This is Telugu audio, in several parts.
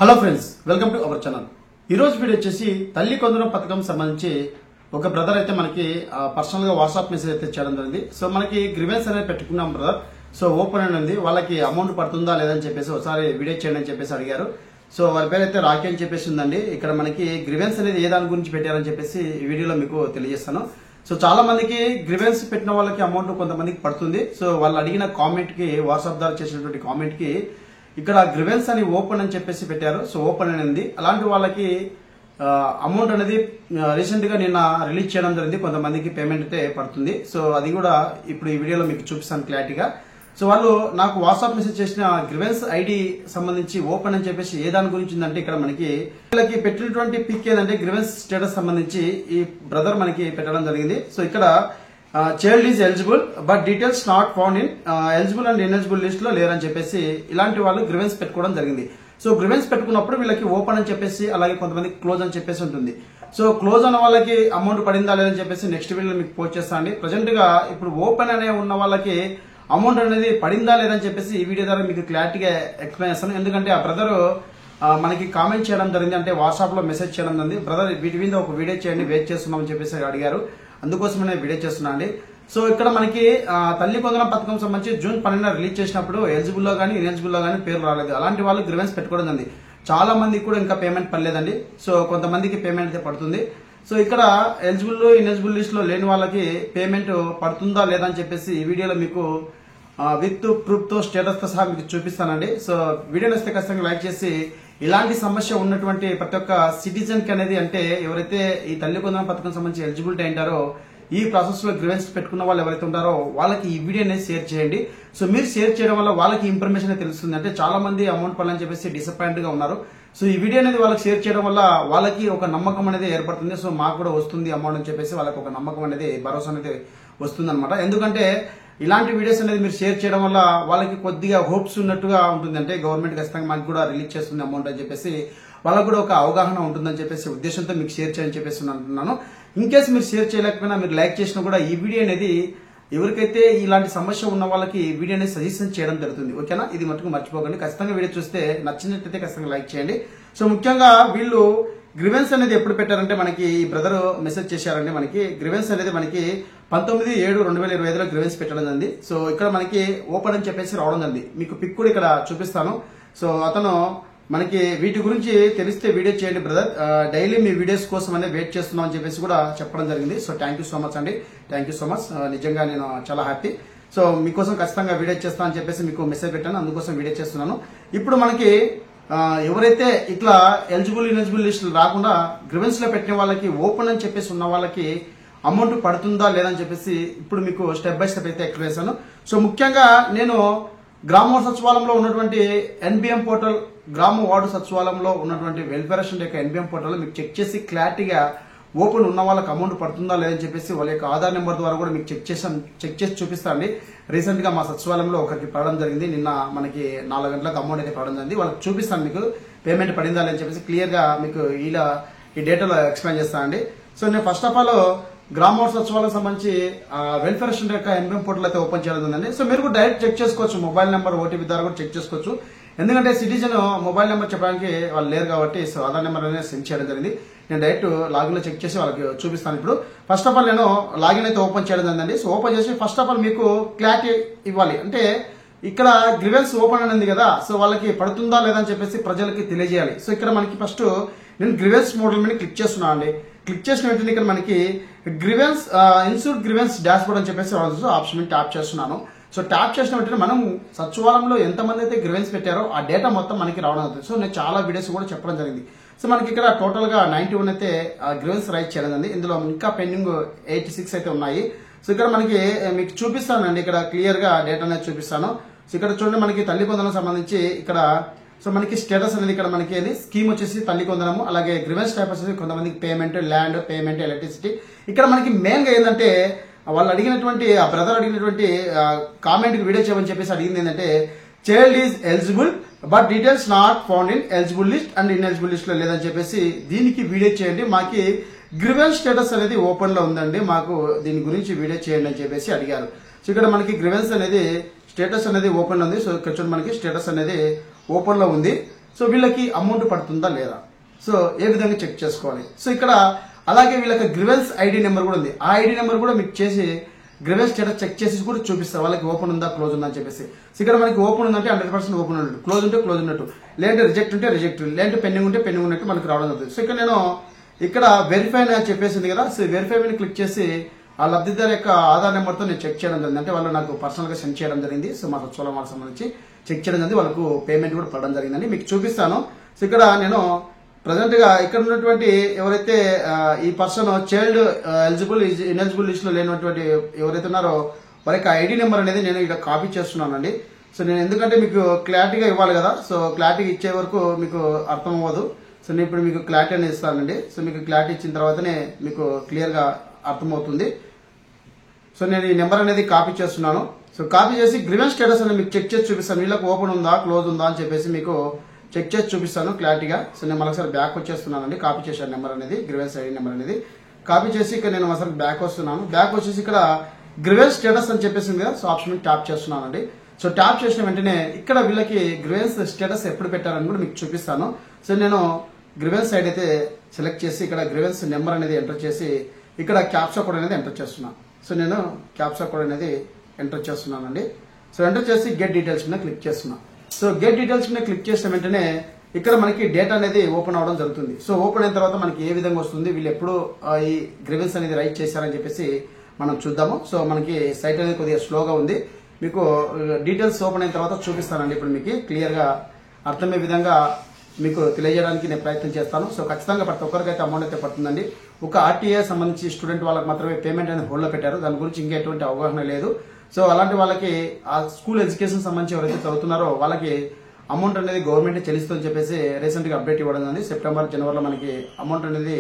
Hello friends, welcome to our channel. ఈ రోజు వీడియో వచ్చేసి తల్లి కొందరం పథకం సంబంధించి ఒక బ్రదర్ అయితే మనకి పర్సనల్ గా వాట్సాప్ మెసేజ్ అయితే చేయడం జరిగింది. సో మనకి గ్రివెన్స్ అనేది పెట్టుకున్నాం బ్రదర్. సో ఓపెన్ అని ఉంది, వాళ్ళకి అమౌంట్ పడుతుందా లేదని చెప్పేసి ఒకసారి వీడియో చేయండి అని చెప్పేసి అడిగారు. సో వాళ్ళ పేరు అయితే రాఖీ అని చెప్పేసి ఉందండి. ఇక్కడ మనకి గ్రివెన్స్ అనేది ఏ దాని గురించి పెట్టారని చెప్పేసి ఈ వీడియోలో మీకు తెలియజేస్తాను. సో చాలా మందికి గ్రివెన్స్ పెట్టిన వాళ్ళకి అమౌంట్ కొంతమందికి పడుతుంది. సో వాళ్ళు అడిగిన కామెంట్ కి, వాట్సాప్ ద్వారా చేసినటువంటి కామెంట్ కి ఇక్కడ గ్రివెన్స్ అని ఓపెన్ అని చెప్పేసి పెట్టారు. సో ఓపెన్ అనేది అలాంటి వాళ్ళకి అమౌంట్ అనేది రీసెంట్ గా నిన్న రిలీజ్ చేయడం జరిగింది. కొంతమందికి పేమెంట్ అయితే పడుతుంది. సో అది కూడా ఇప్పుడు ఈ వీడియోలో మీకు చూపిస్తాను క్లారిటీగా. సో వాళ్ళు నాకు వాట్సాప్ మెసేజ్ చేసిన గ్రివెన్స్ ఐడి సంబంధించి ఓపెన్ అని చెప్పేసి ఏ దాని గురించి ఉందంటే ఇక్కడ మనకి వీళ్ళకి పెట్టినటువంటి పిక్ ఏదంటే గ్రివెన్స్ స్టేటస్ సంబంధించి ఈ బ్రదర్ మనకి పెట్టడం జరిగింది. సో ఇక్కడ child is eligible but details not found in eligible and ineligible list లో లేరని చెప్పేసి ఇలాంటి వాళ్ళు గ్రివెన్స్ పెట్టుకోవడం జరిగింది. సో గ్రివెన్స్ పెట్టుకున్నప్పుడు వీళ్ళకి ఓపెన్ అని చెప్పేసి, అలాగే కొంతమంది క్లోజ్ అని చెప్పేసి ఉంటుంది. సో క్లోజ్ అన్న వాళ్ళకి అమౌంట్ పడిందా లేదని చెప్పేసి నెక్స్ట్ వీడియోలో మీకు పోస్ట్ చేస్తాను. ప్రజెంట్ గా ఇప్పుడు ఓపెన్ అనే ఉన్న వాళ్ళకి అమౌంట్ అనేది పడిందా లేదని చెప్పేసి ఈ వీడియో ద్వారా మీకు క్లారిటీగా ఎక్స్ప్లెయిన్ చేస్తాను. ఎందుకంటే ఆ బ్రదర్ మనకి కామెంట్ చేయడం జరిగింది, అంటే వాట్సాప్ లో మెసేజ్ చేయడం జరిగింది. బ్రదర్ వీటి మీద ఒక వీడియో చేయండి, వెయిట్ చేస్తున్నామని చెప్పేసి అడిగారు. అందుకోసమే నేను వీడియో చేస్తున్నా అండి. సో ఇక్కడ మనకి తల్లి కొందరం పథకం సంబంధించి జూన్ 12 రిలీజ్ చేసినప్పుడు ఎలిజిబుల్ లో గానీ ఇన్ఎలిజిబుల్ లో గానీ పేరు రాలేదు. అలాంటి వాళ్ళు గ్రివెన్స్ పెట్టుకోవడం జరిగింది. చాలా మందికి కూడా ఇంకా పేమెంట్ పడలేదండి. సో కొంతమందికి పేమెంట్ అయితే పడుతుంది. సో ఇక్కడ ఎలిజిబుల్ ఇన్ఎలిజిబుల్ లిస్ట్ లో లేని వాళ్ళకి పేమెంట్ పడుతుందా లేదా అని చెప్పేసి ఈ వీడియోలో మీకు విత్ ప్రూఫ్ తో స్టేటస్ తో సహా మీకు చూపిస్తానండి. సో వీడియో నచ్చితే ఖచ్చితంగా లైక్ చేసి ఇలాంటి సమస్య ఉన్నటువంటి ప్రతి ఒక్క సిటిజన్ కి అనేది, అంటే ఎవరైతే ఈ తల్లి కొందరం పథకం సంబంధించి ఎలిజిబిలిటీ అయింటారో, ఈ ప్రాసెస్ లో గ్రివెన్స్ పెట్టుకున్న వాళ్ళు ఎవరైతే ఉంటారో వాళ్ళకి ఈ వీడియో అనేది షేర్ చేయండి. సో మీరు షేర్ చేయడం వల్ల వాళ్ళకి ఇన్ఫర్మేషన్ తెలుస్తుంది. అంటే చాలా మంది అమౌంట్ పడాలని చెప్పేసి డిసప్పాయింట్ గా ఉన్నారు. సో ఈ వీడియో అనేది వాళ్ళకి షేర్ చేయడం వల్ల వాళ్ళకి ఒక నమ్మకం అనేది ఏర్పడుతుంది. సో మాకు కూడా వస్తుంది అమౌంట్ అని చెప్పేసి వాళ్ళకి ఒక నమ్మకం అనేది, భరోసా అనేది వస్తుంది అనమాట. ఎందుకంటే ఇలాంటి వీడియోస్ అనేది మీరు షేర్ చేయడం వల్ల వాళ్ళకి కొద్దిగా హోప్స్ ఉన్నట్టుగా ఉంటుంది. అంటే గవర్నమెంట్ ఖచ్చితంగా మనకి కూడా రిలీజ్ చేస్తుంది అమౌంట్ అని చెప్పేసి వాళ్ళకు కూడా ఒక అవగాహన ఉంటుందని చెప్పేసి ఉద్దేశంతో మీకు షేర్ చేయని చెప్పేసి అంటున్నాను. ఇన్ కేసు మీరు షేర్ చేయలేకపోయినా, మీరు లైక్ చేసినా కూడా ఈ వీడియో అనేది ఎవరికైతే ఇలాంటి సమస్య ఉన్న వాళ్ళకి ఈ వీడియో అనేది సజెషన్ చేయడం జరుగుతుంది. ఓకేనా? ఇది మటుకు మర్చిపోకండి. ఖచ్చితంగా వీడియో చూస్తే నచ్చినట్లయితే ఖచ్చితంగా లైక్ చేయండి. సో ముఖ్యంగా వీళ్ళు గ్రివెన్స్ అనేది ఎప్పుడు పెట్టారంటే మనకి ఈ బ్రదర్ మెసేజ్ చేశారంటే మనకి గ్రివెన్స్ అనేది మనకి 19/7/2025 గ్రివెన్స్ పెట్టడం జరిగింది. సో ఇక్కడ మనకి ఓపెన్ అని చెప్పేసి రావడం జరిగింది. మీకు పిక్ కూడా ఇక్కడ చూపిస్తాను. సో అతను మనకి వీటి గురించి తెలిస్తే వీడియో చేయండి బ్రదర్, డైలీ మీ వీడియోస్ కోసం అనేది వెయిట్ చేస్తున్నాం అని చెప్పేసి కూడా చెప్పడం జరిగింది. So thank you so much అండి, థ్యాంక్ యూ సో మచ్. నిజంగా నేను చాలా హ్యాపీ. సో మీకోసం ఖచ్చితంగా వీడియో చేస్తాను అని చెప్పేసి మీకు మెసేజ్ పెట్టాను, అందుకోసం వీడియో చేస్తున్నాను. ఇప్పుడు మనకి ఎవరైతే ఇట్లా ఎలిజిబుల్ ఇన్ఎలిజిబుల్ లిస్ట్ రాకుండా గ్రివెన్స్ లో పెట్టిన వాళ్ళకి ఓపెన్ అని చెప్పేసి ఉన్న వాళ్ళకి అమౌంట్ పడుతుందా లేదని చెప్పేసి ఇప్పుడు మీకు స్టెప్ బై స్టెప్ అయితే ఎక్స్ప్లెయిన్ చేశాను. సో ముఖ్యంగా నేను గ్రామ సచివాలయంలో ఉన్నటువంటి ఎన్బిఎం పోర్టల్, గ్రామ వార్డు సచివాలయంలో ఉన్నటువంటి వెల్ఫేర్ అసిస్టెంట్ యొక్క ఎన్బిఎం పోర్టల్ మీకు చెక్ చేసి క్లారిటీగా ఓపెన్ ఉన్న వాళ్ళకి అమౌంట్ పడుతుందా లేదని చెప్పేసి వాళ్ళ యొక్క ఆధార్ నెంబర్ ద్వారా కూడా మీకు చెక్ చేసి చూపిస్తాండి. రీసెంట్ గా మా సచివాలయంలో ఒకరికి పడడం జరిగింది. నిన్న మనకి 4 గంటలకు అమౌంట్ అయితే పడడం జరిగింది. వాళ్ళకి చూపిస్తాను మీకు పేమెంట్ పడిందా లేదని చెప్పేసి క్లియర్ గా మీకు ఇలా ఈ డేటాలో ఎక్స్ప్లెయిన్ చేస్తానండి. సో నేను ఫస్ట్ ఆఫ్ ఆల్ గ్రామ వార్డు సచివాలయం సంబంధించి వెల్ఫేర్ అసిస్టెంట్ యొక్క ఎన్బిఎం పోర్టల్ అయితే ఓపెన్ చేయడం జరిగింది. సో మీరు కూడా డైరెక్ట్ చెక్ చేసుకోవచ్చు, మొబైల్ నెంబర్ ఓటీపీ ద్వారా కూడా చెక్ చేసుకోవచ్చు. ఎందుకంటే సిటిజన్ మొబైల్ నెంబర్ చెప్పడానికి వాళ్ళు లేరు కాబట్టి సో ఆధార్ నెంబర్ అనేది సెండ్ చేయడం జరిగింది. నేను డైరెక్ట్ లాగిన్ లో చెక్ చేసి వాళ్ళకి చూపిస్తాను. ఇప్పుడు ఫస్ట్ ఆఫ్ ఆల్ నేను లాగిన్ అయితే ఓపెన్ చేయడం జరిగిందండి. సో ఓపెన్ చేసి ఫస్ట్ ఆఫ్ ఆల్ మీకు క్లారిటీ ఇవ్వాలి. అంటే ఇక్కడ గ్రివెన్స్ ఓపెన్ అనేది కదా, సో వాళ్ళకి పడుతుందా లేదని చెప్పేసి ప్రజలకి తెలియజేయాలి. సో ఇక్కడ మనకి ఫస్ట్ నేను గ్రివెన్స్ మోడల్ మీద క్లిక్ చేస్తున్నాను అండి. క్లిక్ చేసిన వెంటనే ఇక్కడ మనకి grievance insure grievance dash board అని చెప్పేసి ఆప్షన్ ట్యాప్ చేస్తున్నాను. సో ట్యాప్ చేసిన వెంటనే మనం సచివాలయంలో ఎంతమంది అయితే గ్రివెన్స్ పెట్టారో ఆ డేటా మొత్తం మనకి రావడం అవుతుంది. సో నేను చాలా వీడియోస్ కూడా చెప్పడం జరిగింది. సో మనకి ఇక్కడ టోటల్ గా 91 అయితే గ్రివెన్స్ రైజ్ చేయడం జరిగింది. ఇందులో ఇంకా పెండింగ్ 86 అయితే ఉన్నాయి. సో ఇక్కడ మనకి మీకు చూపిస్తానండి, ఇక్కడ క్లియర్ గా డేటా అనేది చూపిస్తాను. సో ఇక్కడ చూడండి మనకి తల్లి కొందరం సంబంధించి ఇక్కడ సో మనకి స్టేటస్ అనేది ఇక్కడ మనకి స్కీమ్ వచ్చేసి తల్లి కొందరము, అలాగే గ్రివెన్స్ టైప్ వచ్చేసి కొంతమందికి పేమెంట్, ల్యాండ్ పేమెంట్, ఎలక్ట్రిసిటీ. ఇక్కడ మనకి మెయిన్ గా ఏంటంటే వాళ్ళు అడిగినటువంటి ఆ బ్రదర్ అడిగినటువంటి కామెంట్ కి వీడియో చేయమని చెప్పేసి అడిగింది ఏంటంటే child is eligible but details not found in eligible list and ineligible list లో లేదని చెప్పేసి దీనికి వీడియో చేయండి. మాకి గ్రివెన్స్ స్టేటస్ అనేది ఓపెన్ లో ఉందండి, మాకు దీని గురించి వీడియో చేయండి అని చెప్పేసి అడిగారు. సో ఇక్కడ మనకి గ్రివెన్స్ అనేది స్టేటస్ అనేది ఓపెన్ లో ఉంది. సో ఇక్కడ చూడండి మనకి స్టేటస్ అనేది ఓపెన్ లో ఉంది. సో వీళ్ళకి అమౌంట్ పడుతుందా లేదా, సో ఏ విధంగా చెక్ చేసుకోవాలి. సో ఇక్కడ అలాగే వీళ్ళకి గ్రివెన్స్ ఐడి నెంబర్ కూడా ఉంది. ఆ ఐడి నెంబర్ కూడా మీకు చేసి గ్రివెన్స్ స్టేటస్ చెక్ చేసి కూడా చూపిస్తారు వాళ్ళకి ఓపెన్ ఉందా క్లోజ్ ఉందా అని చెప్పేసి. సో ఇక్కడ మనకి ఓపెన్ ఉందంటే 100% ఓపెన్ ఉన్నట్టు, క్లోజ్ ఉంటే క్లోజ్ ఉన్నట్టు, లేదంటే రిజెక్ట్ ఉంటే రిజెక్ట్, లేదంటే పెండింగ్ ఉంటే పెండింగ్ ఉన్నట్టు మనకి రావడం జరుగుతుంది. సో ఇక్కడ నేను ఇక్కడ వెరిఫై అని చెప్పేసింది కదా, సో వెరిఫై మీద క్లిక్ చేసి ఆ లబ్ధిదారు యొక్క ఆధార్ నెంబర్తో నేను చెక్ చేయడం జరిగింది. అంటే వాళ్ళు నాకు పర్సనల్ గా సెండ్ చేయడం జరిగింది. సో మా సచివాలయం వాళ్ళకి సంబంధించి చెక్ చేయడం జరిగింది, వాళ్ళకు పేమెంట్ కూడా పడడం జరిగిందండి. మీకు చూపిస్తాను. సో ఇక్కడ నేను ప్రజెంట్ గా ఇక్కడ ఉన్నటువంటి ఎవరైతే ఈ person child eligible ineligible list లో లేనటువంటి ఎవరైతే ఉన్నారో వారి యొక్క ఐడి నెంబర్ అనేది నేను ఇక్కడ కాపీ చేస్తున్నానండి. సో నేను ఎందుకంటే మీకు క్లారిటీగా ఇవ్వాలి కదా, సో క్లారిటీ ఇచ్చే వరకు మీకు అర్థం అవ్వదు. సో నేను ఇప్పుడు మీకు క్లారిటీ అనేది ఇస్తానండి. సో మీకు క్లారిటీ ఇచ్చిన తర్వాతనే మీకు క్లియర్ గా అర్థమవుతుంది. సో నేను ఈ నెంబర్ అనేది కాపీ చేస్తున్నాను. సో కాపీ చేసి గ్రివెన్స్ స్టేటస్ అనేది మీకు చెక్ చేసి చూపిస్తాను. వీళ్ళకి ఓపెన్ ఉందా క్లోజ్ ఉందా అని చెప్పేసి మీకు చెక్ చేసి చూపిస్తాను క్లారిటీగా. సో నేను మరోసారి బ్యాక్ వచ్చేస్తున్నానండి. కాపీ చేశాను నెంబర్ అనేది, గ్రివెన్స్ ఐడి నెంబర్ అనేది కాపీ చేసి ఇక్కడ నేను మరోసారి బ్యాక్ వస్తున్నాను. బ్యాక్ వచ్చేసి ఇక్కడ గ్రివెన్స్ స్టేటస్ అని చెప్పేసింది కదా, సో ఆప్షన్ ట్యాప్ చేస్తున్నానండి. సో ట్యాప్ చేసిన వెంటనే ఇక్కడ వీళ్ళకి గ్రివెన్స్ స్టేటస్ ఎప్పుడు పెట్టారని కూడా మీకు చూపిస్తాను. సో నేను గ్రివెన్స్ సైడ్ అయితే సెలెక్ట్ చేసి ఇక్కడ గ్రివెన్స్ నెంబర్ అనేది ఎంటర్ చేసి ఇక్కడ క్యాప్చా కోడ్ అనేది ఎంటర్ చేస్తున్నాను. సో నేను క్యాప్చా కోడ్ అనేది ఎంటర్ చేస్తున్నానండి. సో ఎంటర్ చేసి గెట్ డీటెయిల్స్ మీద క్లిక్ చేస్తున్నాను. సో గెట్ డీటెయిల్స్ మీద క్లిక్ చేసిన వెంటనే ఇక్కడ మనకి డేటా అనేది ఓపెన్ అవడం జరుగుతుంది. సో ఓపెన్ అయిన తర్వాత మనకి ఏ విధంగా వస్తుంది, వీళ్ళు ఎప్పుడు ఈ గ్రివెన్స్ అనేది రైట్ చేశారని చెప్పేసి మనం చూద్దాము. సో మనకి సైట్ అనేది కొద్దిగా స్లోగా ఉంది. మీకు డీటెయిల్స్ ఓపెన్ అయిన తర్వాత చూపిస్తానండి. ఇప్పుడు మీకు క్లియర్ గా అర్థమయ్యే విధంగా మీకు తెలియజేయడానికి నేను ప్రయత్నం చేస్తాను. సో ఖచ్చితంగా ప్రతి ఒక్కరికైతే అమౌంట్ అయితే పడుతుందండి. ఒక ఆర్టీఏ సంబంధించి స్టూడెంట్ వాళ్ళకి మాత్రమే పేమెంట్ అనేది హోల్డ్ లో పెట్టారు, దాని గురించి ఇంకా ఎటువంటి అవగాహన లేదు. సో అలాంటి వాళ్ళకి ఆ స్కూల్ ఎడ్యుకేషన్ సంబంధించి ఎవరైతే చదువుతున్నారో వాళ్ళకి అమౌంట్ అనేది గవర్నమెంట్ చెల్లిస్తుందని చెప్పేసి రీసెంట్ గా అప్డేట్ ఇవ్వడం జరిగింది. సెప్టెంబర్ జనవరిలో మనకి అమౌంట్ అనేది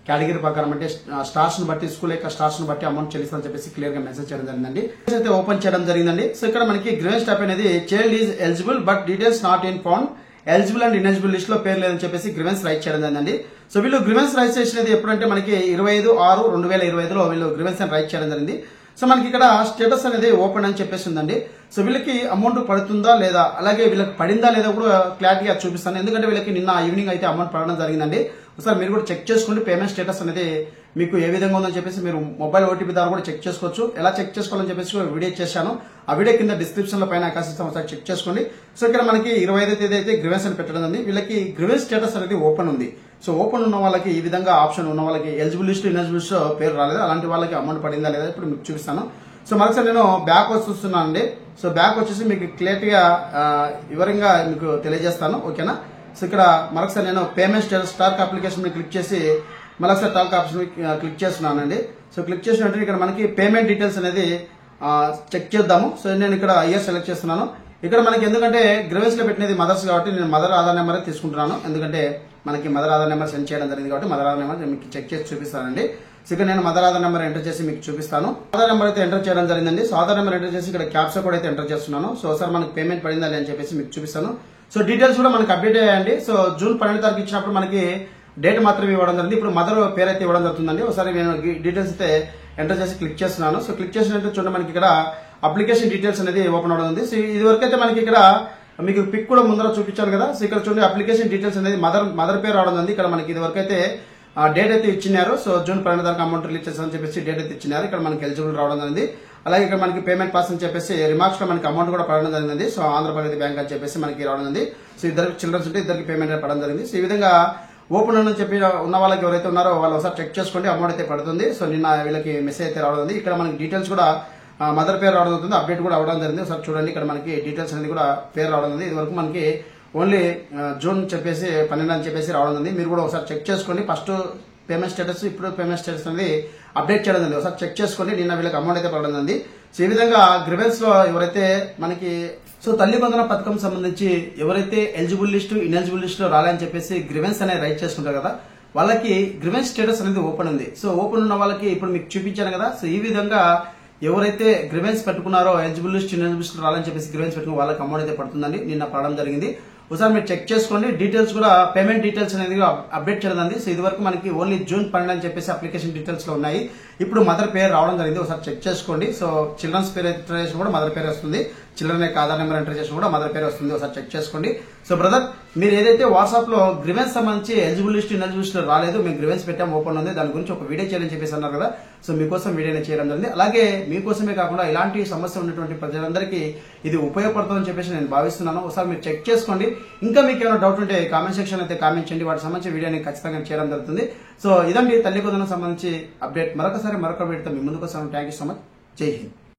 కేటగిరీ ప్రకారం అంటే స్టార్స్ ను బట్టి స్కూల్ యొక్క స్టార్స్ ను బట్టి అమౌంట్ చెల్లిస్తుందని చెప్పేసి క్లియర్ గా మెసేజ్ చేయడం జరిగిందండి. అయితే ఓపెన్ చేయడం జరిగిందండి. సో ఇక్కడ మనకి గ్రివెన్స్ ట్యాప్ అనేది child is eligible but details not in found, eligible and ineligible list లో పేరు లేదని చెప్పేసి గ్రివెన్స్ రైట్ చేయడం జరిగిందండి. సో వీళ్ళు గ్రివెన్స్ రైట్ చేసినది ఎప్పుడంటే మనకి 25/6/2025లో వీళ్ళు గ్రివెన్స్ అని రైట్ చేయడం జరిగింది. సో మనకి ఇక్కడ స్టేటస్ అనేది ఓపెన్ అని చెప్పేసి ఉందండి. సో వీళ్ళకి అమౌంట్ పడుతుందా లేదా, అలాగే వీళ్ళకి పడిందా లేదా కూడా క్లారిటీగా చూపిస్తాను. ఎందుకంటే వీళ్ళకి నిన్న ఈవినింగ్ అయితే అమౌంట్ పడడం జరిగిందండి. ఒకసారి మీరు కూడా చెక్ చేసుకోండి పేమెంట్ స్టేటస్ అనేది మీకు ఏ విధంగా ఉందని చెప్పేసి మీరు మొబైల్ ఓటీపీ ద్వారా కూడా చెక్ చేసుకోవచ్చు. ఎలా చెక్ చేసుకోవాలని చెప్పేసి వీడియో చేశాను. ఆ వీడియో కింద డిస్క్రిప్షన్ లో పైన ఆకాశిస్తాం, ఒకసారి చెక్ చేసుకోండి. సో ఇక్కడ మనకి 25వ తేదీ అయితే గ్రివెన్స్ అని పెట్టడం ఉంది. వీళ్ళకి గ్రివెన్స్ స్టేటస్ అనేది ఓపెన్ ఉంది. సో ఓపెన్ ఉన్న వాళ్ళకి ఈ విధంగా ఆప్షన్ ఉన్న వాళ్ళకి ఎలిజిబుల్ లిస్ట్ ఇన్ఎలిజిబుల్ లిస్ట్ పేరు రాలేదు, అలాంటి వాళ్ళకి అమౌంట్ పడిందా లేదా ఇప్పుడు మీకు చూపిస్తాను. సో మరోసారి నేను బ్యాక్ వస్తున్నాను అండి. సో బ్యాక్ వచ్చేసి మీకు క్లియర్గా వివరంగా మీకు తెలియజేస్తాను, ఓకేనా. సో ఇక్కడ మరొకసారి నేను పేమెంట్ స్టేటస్ స్టార్క్ అప్లికేషన్ మీద క్లిక్ చేసి మరొకసారి టాక్ ఆప్షన్ క్లిక్ చేస్తున్నానండి. సో క్లిక్ చేసిన వెంటనే ఇక్కడ మనకి పేమెంట్ డీటెయిల్స్ అనేది చెక్ చేద్దాము. సో నేను ఇక్కడ ఇయర్ సెలెక్ట్ చేస్తున్నాను. ఇక్కడ మనకి ఎందుకంటే గ్రివెన్స్ లో పెట్టినది మదర్స్ కాబట్టి నేను మదర్ ఆధార్ నెంబర్ తీసుకుంటున్నాను. ఎందుకంటే మనకి మదర్ ఆధార్ నెంబర్ సెండ్ చేయడం జరిగింది కాబట్టి మదర్ ఆధార్ నెంబర్ మీకు చెక్ చేసి చూపిస్తానండి. సో ఇక్కడ నేను మదర్ ఆధార్ నెంబర్ ఎంటర్ చేసి మీకు చూపిస్తాను. ఆధార్ నెంబర్ అయితే ఎంటర్ చేయడం జరిగిందండి. సో ఆధార్ నెంబర్ ఎంటర్ చేసి ఇక్కడ క్యాప్చా కోడ్ అయితే ఎంటర్ చేస్తున్నాను. సో ఒకసారి మనకి పేమెంట్ పడిందా అని చెప్పేసి మీకు చూపిస్తాను. సో డీటెయిల్స్ కూడా మనకి అప్డేట్ అయ్యాయండి. సో జూన్ 12వ తారీఖు ఇచ్చినప్పుడు మనకి డేట్ మాత్రమే ఇవ్వడం జరిగింది. ఇప్పుడు మదర్ పేరు అయితే ఇవ్వడం జరుగుతుందండి. ఒకసారి నేను డీటెయిల్స్ అయితే ఎంటర్ చేసి క్లిక్ చేస్తున్నాను. సో క్లిక్ చేసినట్టు చూడండి మనకి ఇక్కడ అప్లికేషన్ డీటెయిల్స్ అనేది ఓపెన్ అవడం ఉంది. సో ఇది వరకు అయితే మనకి ఇక్కడ మీకు పిక్ కూడా ముందర చూపించాను కదా. సో ఇక్కడ చూడండి అప్లికేషన్ డీటెయిల్స్ అనేది మదర్ పేరు రావడం ఉంది. ఇక్కడ మనకి ఇది వరకు అయితే డేట్ అయితే ఇచ్చినారు. సో జూన్ 12 తారీఖు అమౌంట్ రిలీజ్ చేస్తారని చెప్పేసి డేట్ అయితే ఇచ్చినారు. ఇక్కడ మనకి ఎలిజిబుల్ రావడం జరిగింది. అలాగే ఇక్కడ మనకి పేమెంట్ పాస్ అని చెప్పేసి రిమార్క్స్ లో మనకి అమౌంట్ కూడా పడడం జరిగింది. సో ఆంధ్రప్రదేశ్ బ్యాంక్ అని చెప్పేసి మనకి రావడం జరిగింది. సో ఇద్దరికి చిల్డ్రన్స్ ఉంటే ఇద్దరికి పేమెంట్ పడడం జరిగింది. సో ఈ విధంగా ఓపెన్ అని చెప్పి ఉన్న వాళ్ళకి ఎవరైతే ఉన్నారో వాళ్ళు ఒకసారి చెక్ చేసుకోండి, అమౌంట్ అయితే పడుతుంది. సో నిన్న వీళ్ళకి మెసేజ్ అయితే రావడం ఉంది. ఇక్కడ మనకి డీటెయిల్స్ కూడా మదర్ పేరు రావడం అవుతుంది, అప్డేట్ కూడా అవడం జరిగింది. ఒకసారి చూడండి ఇక్కడ మనకి డీటెయిల్స్ అనేది కూడా పేరు రావడం ఉంది. ఇది వరకు మనకి ఓన్లీ జూన్ చెప్పేసి 12 అని చెప్పేసి రావడం ఉంది. మీరు కూడా ఒకసారి చెక్ చేసుకోండి. ఫస్ట్ పేమెంట్ స్టేటస్ ఇప్పుడు పేమెంట్ స్టేటస్ అనేది అప్డేట్ చేయడం ఉంది. ఒకసారి చెక్ చేసుకోండి. నిన్న వీళ్ళకి అమౌంట్ అయితే పడడం ఉంది. సో ఈ విధంగా గ్రివెన్స్ లో ఎవరైతే మనకి సో తల్లి వందన పథకం సంబంధించి ఎవరైతే ఎలిజిబుల్ లిస్ట్ ఇన్ఎలిజిబుల్ లిస్ట్ లో రాలని చెప్పేసి గ్రివెన్స్ అనేది రైట్ చేసుకుంటారు కదా, వాళ్ళకి గ్రివెన్స్ స్టేటస్ అనేది ఓపెన్ ఉంది. సో ఓపెన్ ఉన్న వాళ్ళకి ఇప్పుడు మీకు చూపించాను కదా. సో ఈ విధంగా ఎవరైతే గ్రివెన్స్ పెట్టుకున్నారో ఎలిజిబుల్ లిస్ట్ ఇన్ఎలిజిబుల్ లిస్ట్ రాలని చెప్పేసి గ్రివెన్స్ పెట్టుకున్న వాళ్ళకి అమౌంట్ అయితే పడుతుందండి. నిన్న పడడం జరిగింది. ఒకసారి మీరు చెక్ చేసుకోండి. డీటెయిల్స్ కూడా పేమెంట్ డీటెయిల్స్ అనేది అప్డేట్ చేయడం. సో ఇది వరకు మనకి ఓన్లీ జూన్ 12 అని చెప్పేసి అప్లికేషన్ డీటెయిల్స్ లో ఉన్నాయి. ఇప్పుడు మదర్ పేరు రావడం జరిగింది. ఒకసారి చెక్ చేసుకోండి. సో చిల్డ్రన్స్ పేరు కూడా మదర్ పేరు వస్తుంది. చిల్డ్రన్ యొక్క ఆధార్ నెంబర్ ఎంటర్ చేసి కూడా మదర్ పేరు వస్తుంది, ఒకసారి చెక్ చేసుకోండి. సో బ్రదర్, మీరు ఏదైతే వాట్సాప్ లో గ్రివెన్స్ సంబంధించి ఎలిజిబుల్ లిస్ట్ ఇన్ఎలిజిబుల్ లిస్ట్ రాలేదు, మేము గ్రివెన్స్ పెట్టాం, ఓపెన్ ఉంది, దాని గురించి ఒక వీడియో చేయాలని చెప్పేసి అన్నారు కదా. సో మీకోసం వీడియోని చేయడం జరిగింది. అలాగే మీకోసమే కాకుండా ఇలాంటి సమస్య ఉన్నటువంటి ప్రజలందరికీ ఇది ఉపయోగపడుతుందని చెప్పేసి నేను భావిస్తున్నాను. ఒకసారి మీరు చెక్ చేసుకోండి. ఇంకా మీకు ఏమైనా డౌట్ ఉంటే కామెంట్ సెక్షన్ అయితే కామెంట్ చేయండి, వాటికి సంబంధించి వీడియోని ఖచ్చితంగా చేయడం జరుగుతుంది. సో ఇదండి తల్లి కొందరికి సంబంధించి అప్డేట్. మరొక వీడియోతో మీ ముందుకు వస్తాను. Thank you so much. జై హింద్.